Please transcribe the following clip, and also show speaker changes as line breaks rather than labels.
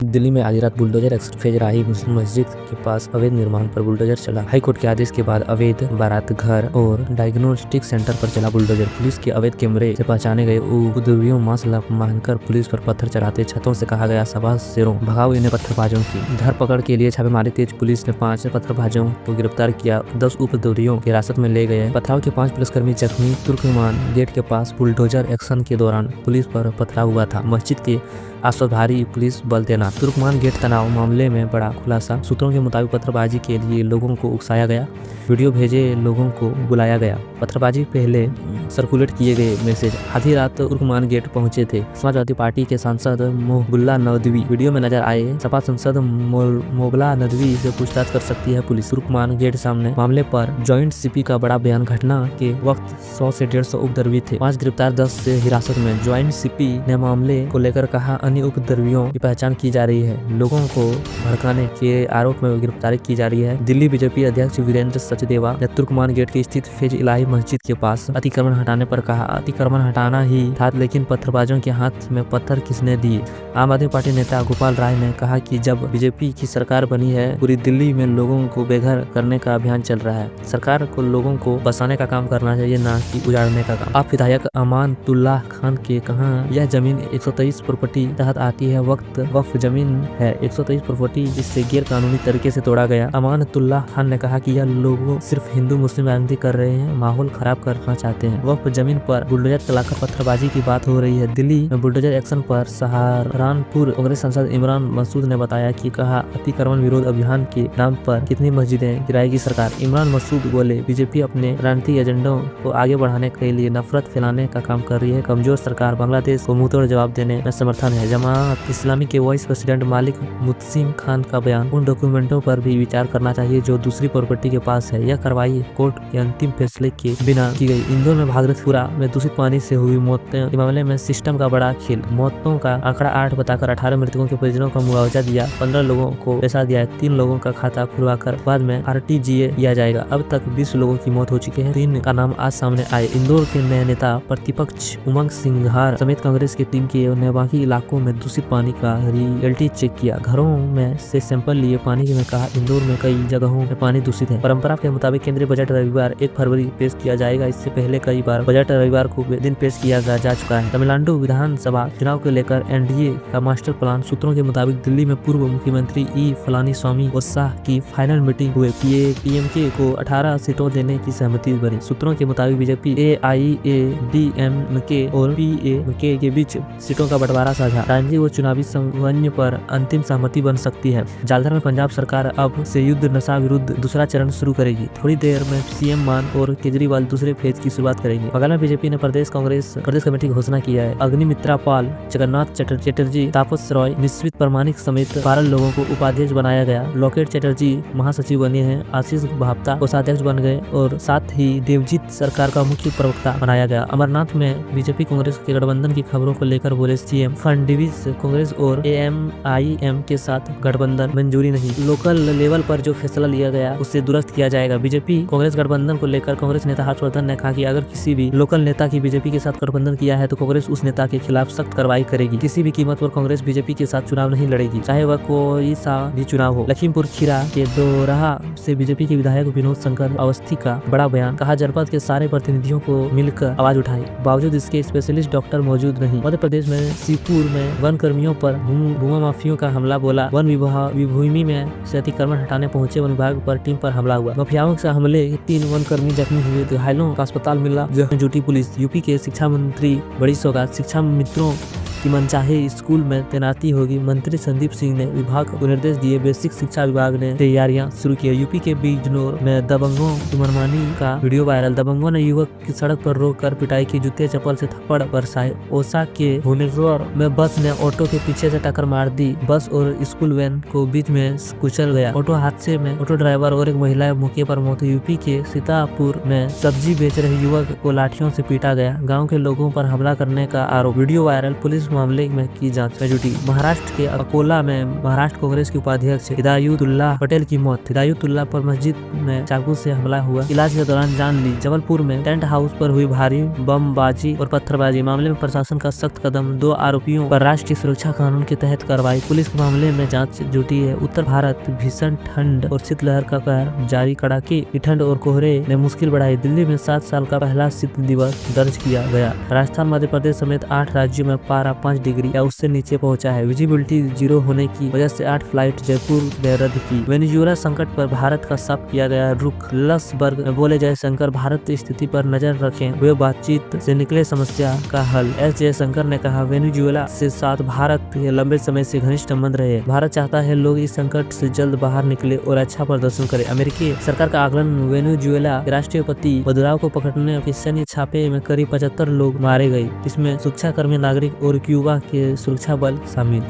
दिल्ली में आधी रात बुलडोजर एक्शन फेज राही मुस्लिम मस्जिद के पास अवैध निर्माण पर बुलडोजर चला। हाईकोर्ट के आदेश के बाद अवैध बारात घर और डायग्नोस्टिक सेंटर पर चला बुलडोजर। पुलिस के अवैध कैमरे से पहचाने गए उपद्रवियों मास्क मानकर पुलिस पर पत्थर चढ़ाते छतों से कहा गया शाबाश शेरों, भगाओ इन्हें पत्थरबाजों की। धरपकड़ के लिए छापेमारी तेज। पुलिस ने 5 पत्थरबाजों को गिरफ्तार किया, 10 उपद्रवियों की हिरासत में ले गए। पथराव के 5 पुलिसकर्मी जख्मी। तुर्कमान गेट के पास बुलडोजर एक्शन के दौरान पुलिस पर पथराव हुआ था। मस्जिद के आसपास भारी पुलिस बल तैनात। तुर्कमान गेट तनाव मामले में बड़ा खुलासा। सूत्रों के मुताबिक पत्थरबाजी के लिए लोगों को उकसाया गया, वीडियो भेजे लोगों को बुलाया गया। पत्थरबाजी पहले सर्कुलेट किए गए मैसेज। आधी रात तुर्कमान गेट पहुंचे थे समाजवादी पार्टी के सांसद मोहबुल्ला नदवी वीडियो में नजर आए। सपा सांसद मोहबुल्ला नदवी से पूछताछ कर सकती है पुलिस। तुर्कमान गेट सामने मामले पर ज्वाइंट सीपी का बड़ा बयान। घटना के वक्त 100 से 150 उपद्रवी थे, 5 गिरफ्तार, 10 से हिरासत में। ज्वाइंट सीपी ने मामले को लेकर कहा, अन्य उपद्रवियों की पहचान की जा रही है, लोगों को भड़काने के आरोप में गिरफ्तारी की जा रही है। दिल्ली बीजेपी अध्यक्ष वीरेंद्र सचदेवा ने तुर्कमान गेट के स्थित फैज इलाही मस्जिद के पास अतिक्रमण हटाने पर कहा, अतिक्रमण हटाना ही था, लेकिन पत्थरबाजों के हाथ में पत्थर किसने दिए। आम आदमी पार्टी नेता गोपाल राय ने कहा कि जब बीजेपी की सरकार बनी है, पूरी दिल्ली में लोगों को बेघर करने का अभियान चल रहा है। सरकार को लोगों को बसाने का काम करना चाहिए, ना कि उजाड़ने का काम। आप विधायक अमानतुल्लाह खान के कहा, यह जमीन 123 प्रॉपर्टी तहत आती है, वक्फ जमीन है। 123 प्रॉपर्टी इससे गैर कानूनी तरीके से तोड़ा गया। अमानतुल्लाह खान ने कहा कि यह लोग सिर्फ हिंदू मुस्लिम राजनीति कर रहे हैं, माहौल खराब करना चाहते हैं। वक्फ जमीन पर बुलडोजर चलाकर पत्थरबाजी की बात हो रही है। दिल्ली में बुलडोजर एक्शन पर सहारनपुर कांग्रेस सांसद इमरान मसूद ने बताया कि कहा, अतिक्रमण विरोध अभियान के नाम पर कितनी मस्जिदें गिराएगी सरकार। इमरान मसूद बोले, बीजेपी अपने राजनीतिक एजेंडों को आगे बढ़ाने के लिए नफरत फैलाने का काम कर रही है। कमजोर सरकार बांग्लादेश को मुंहतोड़ जवाब देने में समर्थन है। जमात इस्लामी के वाइस प्रेसिडेंट मालिक मुत्सिम खान का बयान, उन डॉक्यूमेंटों पर भी विचार करना चाहिए जो दूसरी प्रॉपर्टी के पास है। यह कार्रवाई कोर्ट के अंतिम फैसले के बिना की गई। इंदौर में भागीरथपुरा में दूषित पानी से हुई मौतों के मामले में सिस्टम का बड़ा खेल। मौतों का आंकड़ा 8 बताकर 18 मृतकों के परिजनों का मुआवजा दिया, 15 लोगों को पैसा दिया, 3 लोगों का खाता खुलवाकर बाद में RTGA किया जाएगा। अब तक 20 लोगों की मौत हो चुकी है, 3 का नाम आज सामने आए। इंदौर के नए नेता प्रतिपक्ष उमंग सिंघार समेत कांग्रेस की टीम ने बाकी इलाकों में दूषित पानी का रियलिटी चेक किया। घरों में से सैंपल लिए पानी में कहा, इंदौर में कई जगहों में पानी दूषित है। परंपरा के मुताबिक केंद्रीय बजट रविवार 1 फरवरी पेश किया जाएगा। इससे पहले कई बार बजट रविवार को दिन पेश किया जा चुका है। तमिलनाडु विधानसभा चुनाव को लेकर NDA का मास्टर प्लान। सूत्रों के मुताबिक दिल्ली में पूर्व मुख्यमंत्री E पलानीस्वामी उत्साह की फाइनल मीटिंग हुए। PMK को 18 सीटों देने की सहमति बनी। सूत्रों के मुताबिक बीजेपी, AIADMK और PMK के बीच सीटों का बंटवारा साझा। राजनीतिक और चुनावी समन्वय पर अंतिम सहमति बन सकती है। जालंधर में पंजाब सरकार अब से युद्ध नशा विरुद्ध दूसरा चरण शुरू करेगी। थोड़ी देर में CM मान और केजरीवाल दूसरे फेज की शुरुआत करेंगे। बगल में बीजेपी ने प्रदेश कमेटी की घोषणा किया है। अग्निमित्रा पाल, जगन्नाथ चटर्जी, तापस रॉय, निश्चित प्रमाणिक समेत 12 लोगों को उपाध्यक्ष बनाया गया। लोकेट चटर्जी महासचिव बने हैं, आशीष भाप्ता कोषाध्यक्ष बन गए और साथ ही देवजीत सरकार का मुख्य प्रवक्ता बनाया गया। अमरनाथ में बीजेपी कांग्रेस के गठबंधन की खबरों को लेकर बोले CM, फडणवीस, कांग्रेस और AMIM के साथ गठबंधन मंजूरी नहीं। लोकल लेवल पर जो फैसला लिया गया उससे दुरुस्त किया जाएगा। बीजेपी कांग्रेस गठबंधन को लेकर कांग्रेस नेता हर्षवर्धन ने कहा कि अगर किसी भी लोकल नेता की बीजेपी के साथ गठबंधन किया है तो कांग्रेस उस नेता के खिलाफ सख्त कार्रवाई करेगी। किसी भी कीमत पर कांग्रेस बीजेपी के साथ चुनाव नहीं लड़ेगी, चाहे वह कोई सा भी चुनाव हो। लखीमपुर खीरा के दोराहा से बीजेपी के विधायक विनोद शंकर अवस्थी का बड़ा बयान। कहा, जनपद के सारे प्रतिनिधियों को मिलकर आवाज उठाई, बावजूद इसके स्पेशलिस्ट डॉक्टर मौजूद नहीं। मध्य प्रदेश में सीपुर में वन कर्मियों पर भूमि माफियों का हमला। बोला, वन विभाग भूमि में से अतिक्रमण हटाने पहुंचे वन विभाग पर टीम पर हमला हुआ। माफियाओं से हमले 3 वन कर्मी जख्मी हुए, घायलों का अस्पताल मिला जुटी पुलिस। यूपी के शिक्षा मंत्री बड़ी सौगात, शिक्षा मित्रों की मनचाहे स्कूल में तैनाती होगी। मंत्री संदीप सिंह ने विभाग को निर्देश दिए। बेसिक शिक्षा विभाग ने तैयारियां शुरू की। यूपी के बिजनौर में दबंगों की मनमानी का वीडियो वायरल। दबंगों ने युवक की सड़क पर रोककर पिटाई की, जूते चप्पल से थप्पड़ बरसाए। ओसा के भुवनेश्वर में बस ने ऑटो के पीछे से टक्कर मार दी। बस और स्कूल वैन को बीच में कुचल गया। ऑटो हादसे में ऑटो ड्राइवर और एक महिला मौके पर मौत। यूपी के सीतापुर में सब्जी बेच रहे युवक को लाठियों से पीटा गया। गाँव के लोगों पर हमला करने का आरोप। Video viral. पुलिस मामले में की जांच में जुटी। महाराष्ट्र के अकोला में महाराष्ट्र कांग्रेस के उपाध्यक्ष हिदायतुल्लाह पटेल की मौत। हिदायतुल्लाह पर मस्जिद में चाकू से हमला हुआ, इलाज के दौरान जान ली। जबलपुर में टेंट हाउस पर हुई भारी बमबाजी और पत्थरबाजी मामले में प्रशासन का सख्त कदम, 2 आरोपियों पर राष्ट्रीय सुरक्षा कानून के तहत कार्रवाई। पुलिस के मामले में जांच जुटी है। उत्तर भारत भीषण ठंड और शीतलहर का कहर जारी। कड़ाके की ठंड और कोहरे ने मुश्किल बढ़ाई। दिल्ली में 7 साल का पहला शीत दिवस दर्ज किया गया। राजस्थान, मध्य प्रदेश समेत 8 राज्यों में पारा 5 डिग्री या उससे नीचे पहुंचा है। विजिबिलिटी 0 होने की वजह से 8 फ्लाइट जयपुर ने रद्द की। वेनेजुएला संकट पर भारत का साफ किया गया रुख। लक्सबर्ग में बोले जयशंकर, भारत स्थिति पर नजर रखें, वे बातचीत से निकले समस्या का हल। एस जयशंकर ने कहा, वेनेजुएला के साथ भारत के लंबे समय से घनिष्ठ संबंध रहे। भारत चाहता है लोग इस संकट से जल्द बाहर निकले और अच्छा प्रदर्शन करें। अमेरिकी सरकार का आकलन, वेनेजुएला के राष्ट्रपति मदुरो को पकड़ने के सैन्य छापे में करीब 75 लोग मारे गए। इसमें सुरक्षाकर्मी, नागरिक और क्यूबा के सुरक्षा बल शामिल।